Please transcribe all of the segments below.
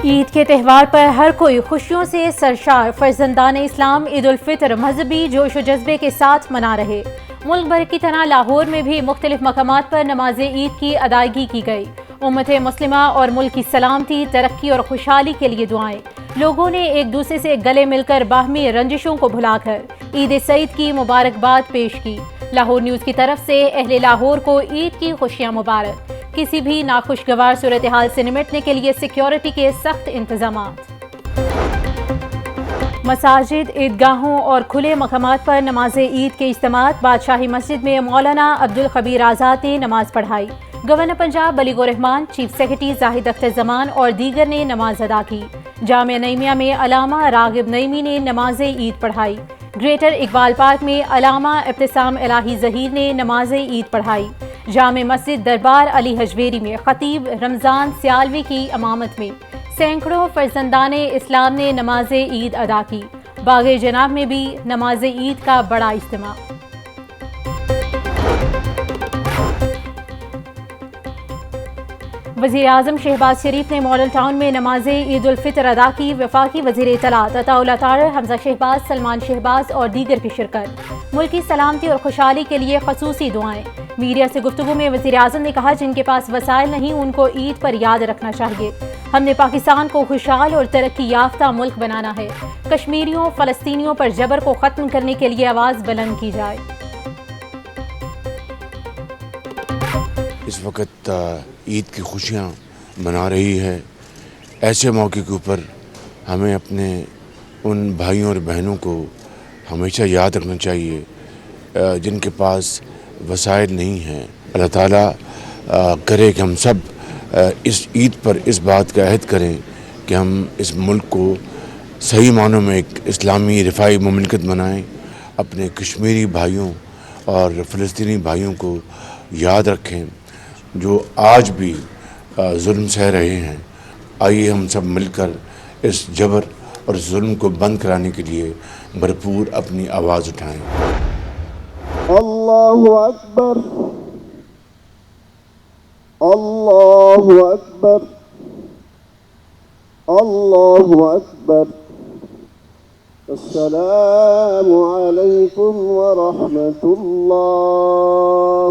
عید کے تہوار پر ہر کوئی خوشیوں سے سرشار فرزندان اسلام عید الفطر مذہبی جوش و جذبے کے ساتھ منا رہے۔ ملک بھر کی طرح لاہور میں بھی مختلف مقامات پر نماز عید کی ادائیگی کی گئی۔ امت مسلمہ اور ملک کی سلامتی، ترقی اور خوشحالی کے لیے دعائیں۔ لوگوں نے ایک دوسرے سے گلے مل کر باہمی رنجشوں کو بھلا کر عید سعید کی مبارکباد پیش کی۔ لاہور نیوز کی طرف سے اہل لاہور کو عید کی خوشیاں مبارک۔ کسی بھی ناخوشگوار صورتحال سے نمٹنے کے لیے سیکیورٹی کے سخت انتظامات۔ مساجد، عیدگاہوں اور کھلے مقامات پر نماز عید کے اجتماعات۔ بادشاہی مسجد میں مولانا عبدالخبیر آزاد نے نماز پڑھائی۔ گورنر پنجاب بلیغ الرحمان، چیف سیکرٹری زاہد اختر زمان اور دیگر نے نماز ادا کی۔ جامعہ نعیمیہ میں علامہ راغب نعیمی نے نماز عید پڑھائی۔ گریٹر اقبال پارک میں علامہ ابتسام الہی ظہیر نے نماز عید پڑھائی۔ جامع مسجد دربار علی حجویری میں خطیب رمضان سیالوی کی امامت میں سینکڑوں فرزندان اسلام نے نماز عید ادا کی۔ باغ جناب میں بھی نماز عید کا بڑا اجتماع۔ وزیر اعظم شہباز شریف نے ماڈل ٹاؤن میں نماز عید الفطر ادا کی۔ وفاقی وزیر اطلاعات عطاءاللہ طاہر، حمزہ شہباز، سلمان شہباز اور دیگر کی شرکت۔ ملک کی سلامتی اور خوشحالی کے لیے خصوصی دعائیں۔ میڈیا سے گفتگو میں وزیر اعظم نے کہا، جن کے پاس وسائل نہیں ان کو عید پر یاد رکھنا چاہیے۔ ہم نے پاکستان کو خوشحال اور ترقی یافتہ ملک بنانا ہے۔ کشمیریوں، فلسطینیوں پر جبر کو ختم کرنے کے لیے آواز بلند کی جائے۔ اس وقت عید کی خوشیاں منا رہی ہے۔ ایسے موقع کے اوپر ہمیں اپنے ان بھائیوں اور بہنوں کو ہمیشہ یاد رکھنا چاہیے جن کے پاس وسائل نہیں ہیں۔ اللہ تعالیٰ کرے کہ ہم سب اس عید پر اس بات کا عہد کریں کہ ہم اس ملک کو صحیح معنوں میں ایک اسلامی رفاہی مملکت بنائیں۔ اپنے کشمیری بھائیوں اور فلسطینی بھائیوں کو یاد رکھیں جو آج بھی ظلم سہ رہے ہیں۔ آئیے ہم سب مل کر اس جبر اور ظلم کو بند کرانے کے لیے بھرپور اپنی آواز اٹھائیں۔ اللہ اکبر، اللہ اکبر، اللہ اکبر۔ السلام علیکم ورحمۃ اللہ،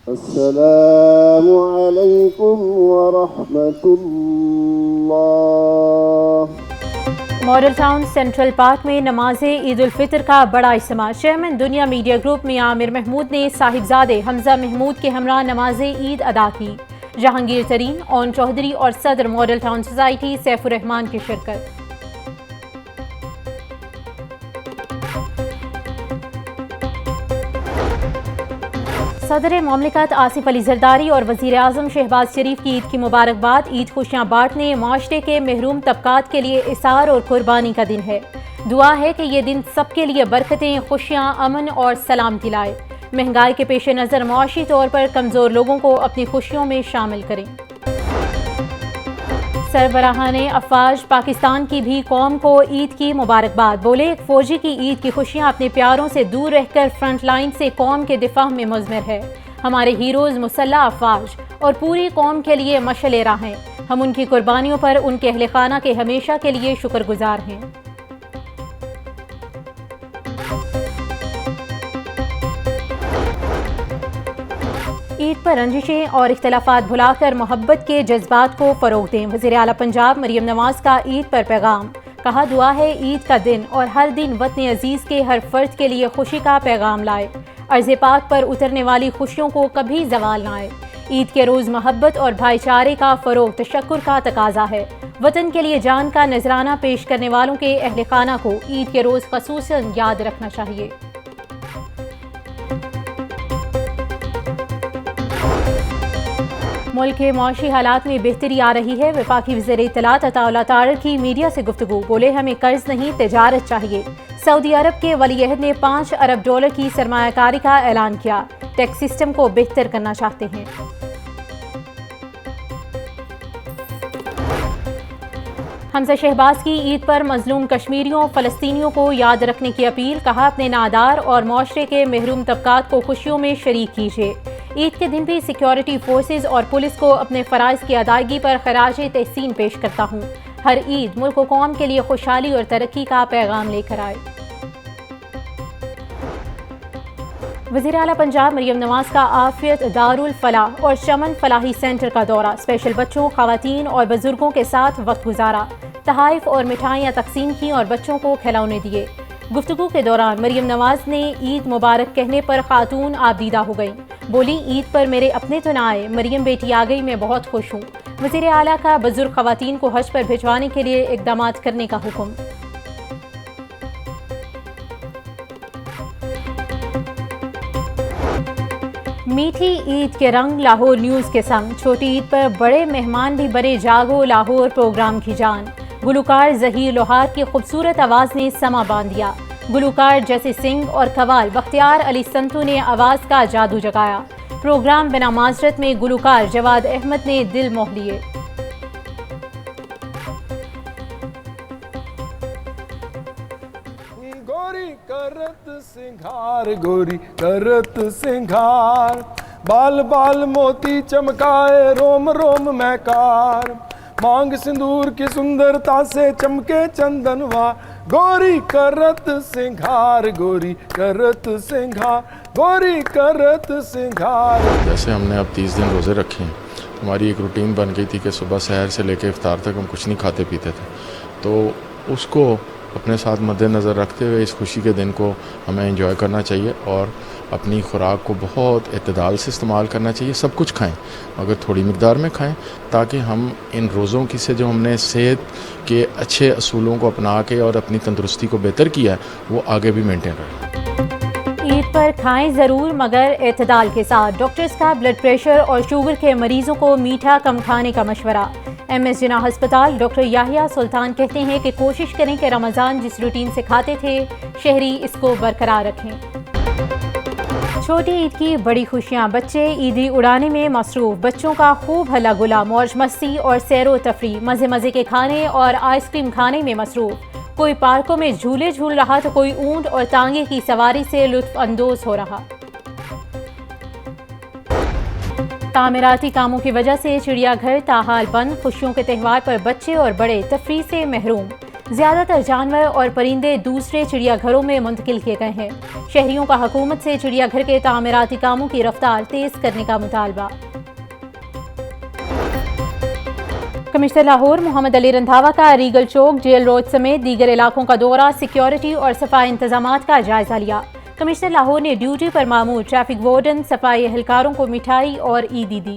السلام علیکم ورحمۃ اللہ۔ ماڈل ٹاؤن سینٹرل پارک میں نماز عید الفطر کا بڑا اجتماع۔ چیئرمین دنیا میڈیا گروپ میاں عامر محمود نے صاحبزادے حمزہ محمود کے ہمراہ نماز عید ادا کی۔ جہانگیر ترین، اون چودھری اور صدر ماڈل ٹاؤن سوسائٹی سیف الرحمان کی شرکت۔ صدر مملکت آصف علی زرداری اور وزیر اعظم شہباز شریف کی عید کی مبارکباد۔ عید خوشیاں بانٹنے، معاشرے کے محروم طبقات کے لیے اثار اور قربانی کا دن ہے۔ دعا ہے کہ یہ دن سب کے لیے برکتیں، خوشیاں، امن اور سلامتی لائے۔ مہنگائی کے پیش نظر معاشی طور پر کمزور لوگوں کو اپنی خوشیوں میں شامل کریں۔ سربراہان افواج پاکستان کی بھی قوم کو عید کی مبارکباد۔ بولے، ایک فوجی کی عید کی خوشیاں اپنے پیاروں سے دور رہ کر فرنٹ لائن سے قوم کے دفاع میں مضمر ہے۔ ہمارے ہیروز مسلح افواج اور پوری قوم کے لیے مشعل راہ ہیں۔ ہم ان کی قربانیوں پر ان کے اہل خانہ کے ہمیشہ کے لیے شکر گزار ہیں۔ عید پر رنجشیں اور اختلافات بھلا کر محبت کے جذبات کو فروغ دیں۔ وزیر اعلیٰ پنجاب مریم نواز کا عید پر پیغام۔ کہا، دعا ہے عید کا دن اور ہر دن وطن عزیز کے ہر فرد کے لیے خوشی کا پیغام لائے۔ ارض پاک پر اترنے والی خوشیوں کو کبھی زوال نہ آئے۔ عید کے روز محبت اور بھائی چارے کا فروغ تشکر کا تقاضا ہے۔ وطن کے لیے جان کا نذرانہ پیش کرنے والوں کے اہل خانہ کو عید کے روز خصوصاً یاد رکھنا چاہیے۔ ملک کے معاشی حالات میں بہتری آ رہی ہے۔ وفاقی وزیر اطلاعات عطا اللہ طاہر کی میڈیا سے گفتگو، بولے ہمیں قرض نہیں تجارت چاہیے۔ سعودی عرب کے ولی عہد نے $5 ارب کی سرمایہ کاری کا اعلان کیا، ٹیکس سسٹم کو بہتر کرنا چاہتے ہیں۔ حمزہ شہباز کی عید پر مظلوم کشمیریوں فلسطینیوں کو یاد رکھنے کی اپیل، کہا اپنے نادار اور معاشرے کے محروم طبقات کو خوشیوں میں شریک کیجیے۔ عید کے دن بھی سیکیورٹی فورسز اور پولیس کو اپنے فرائض کی ادائیگی پر خراج تحسین پیش کرتا ہوں۔ ہر عید ملک و قوم کے لیے خوشحالی اور ترقی کا پیغام لے کر آئے۔ وزیر اعلیٰ پنجاب مریم نواز کا عافیت دارالفلاح اور چمن فلاحی سینٹر کا دورہ، اسپیشل بچوں، خواتین اور بزرگوں کے ساتھ وقت گزارا، تحائف اور مٹھائیاں تقسیم کیں اور بچوں کو کھلونے دیے۔ گفتگو کے دوران مریم نواز نے عید مبارک کہنے پر خاتون آبدیدہ ہو گئیں، بولی عید پر میرے اپنے تو نہ آئے، مریم بیٹی آ گئی، میں بہت خوش ہوں۔ وزیر اعلیٰ کا بزرگ خواتین کو حج پر بھجوانے کے لیے اقدامات کرنے کا حکم۔ میٹھی عید کے رنگ لاہور نیوز کے سنگ، چھوٹی عید پر بڑے مہمان بھی بنے جاگو لاہور پروگرام کی جان۔ گلوکار ظہیر لوہار کی خوبصورت آواز نے سما باندھ دیا، گلوکار جیسے سنگھ اور قوال بختیار علی سنتو نے آواز کا جادو جگایا۔ پروگرام بنا معذرت میں گلوکار جواد احمد نے دل موہ لیے۔ گوری کرت سنگھار، گوری کرت سنگھار، بال بال موتی چمکائے، روم روم مہکار، مانگ سندور کی سندرتا سے چمکے چندنوا، گوری کرت سنگھار، گوری کرت سنگھار، گوری کرت سنگھار۔ جیسے ہم نے اب 30 دن روزے رکھے ہیں، ہماری ایک روٹین بن گئی تھی کہ صبح سحر سے لے کے افطار تک ہم کچھ نہیں کھاتے پیتے تھے، تو اس کو اپنے ساتھ مد نظر رکھتے ہوئے اس خوشی کے دن کو ہمیں انجوائے کرنا چاہیے اور اپنی خوراک کو بہت اعتدال سے استعمال کرنا چاہیے۔ سب کچھ کھائیں مگر تھوڑی مقدار میں کھائیں، تاکہ ہم ان روزوں کی سے جو ہم نے صحت کے اچھے اصولوں کو اپنا کے اور اپنی تندرستی کو بہتر کیا ہے وہ آگے بھی مینٹین رہے۔ عید پر کھائیں ضرور مگر اعتدال کے ساتھ، ڈاکٹرز کا بلڈ پریشر اور شوگر کے مریضوں کو میٹھا کم کھانے کا مشورہ۔ ایم ایس جناح ہسپتال ڈاکٹر یحییٰ سلطان کہتے ہیں کہ کوشش کریں کہ رمضان جس روٹین سے کھاتے تھے شہری اس کو برقرار رکھیں۔ چھوٹی عید کی بڑی خوشیاں، بچے عیدی اڑانے میں مصروف، بچوں کا خوب ہلا گلا، موج مستی اور سیر و تفریح، مزے مزے کے کھانے اور آئس کریم کھانے میں مصروف، کوئی پارکوں میں جھولے جھول رہا تو کوئی اونٹ اور تانگے کی سواری سے لطف اندوز ہو رہا۔ تعمیراتی کاموں کی وجہ سے چڑیا گھر تاحال بند، خوشیوں کے تہوار پر بچے اور بڑے تفریح سے محروم، زیادہ تر جانور اور پرندے دوسرے چڑیا گھروں میں منتقل کیے گئے ہیں۔ شہریوں کا حکومت سے چڑیا گھر کے تعمیراتی کاموں کی رفتار تیز کرنے کا مطالبہ۔ کمشنر لاہور محمد علی رندھاوا کا ریگل چوک، جیل روڈ سمیت دیگر علاقوں کا دورہ، سیکیورٹی اور صفائی انتظامات کا جائزہ لیا۔ کمشنر لاہور نے ڈیوٹی پر مامور ٹریفک وارڈن، صفائی اہلکاروں کو مٹھائی اور عیدی دی۔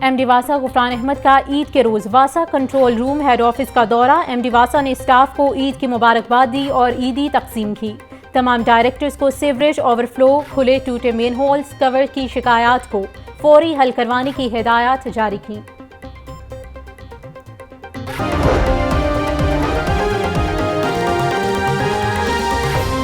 ایم ڈی واسا غفران احمد کا عید کے روز واسا کنٹرول روم ہیڈ آفس کا دورہ، ایم ڈی واسا نے اسٹاف کو عید کی مبارکباد دی اور عیدی تقسیم کی۔ تمام ڈائریکٹرز کو سیوریج اوور فلو، کھلے ٹوٹے مین ہولز، کور کی شکایات کو فوری حل کروانے کی ہدایات جاری کیں۔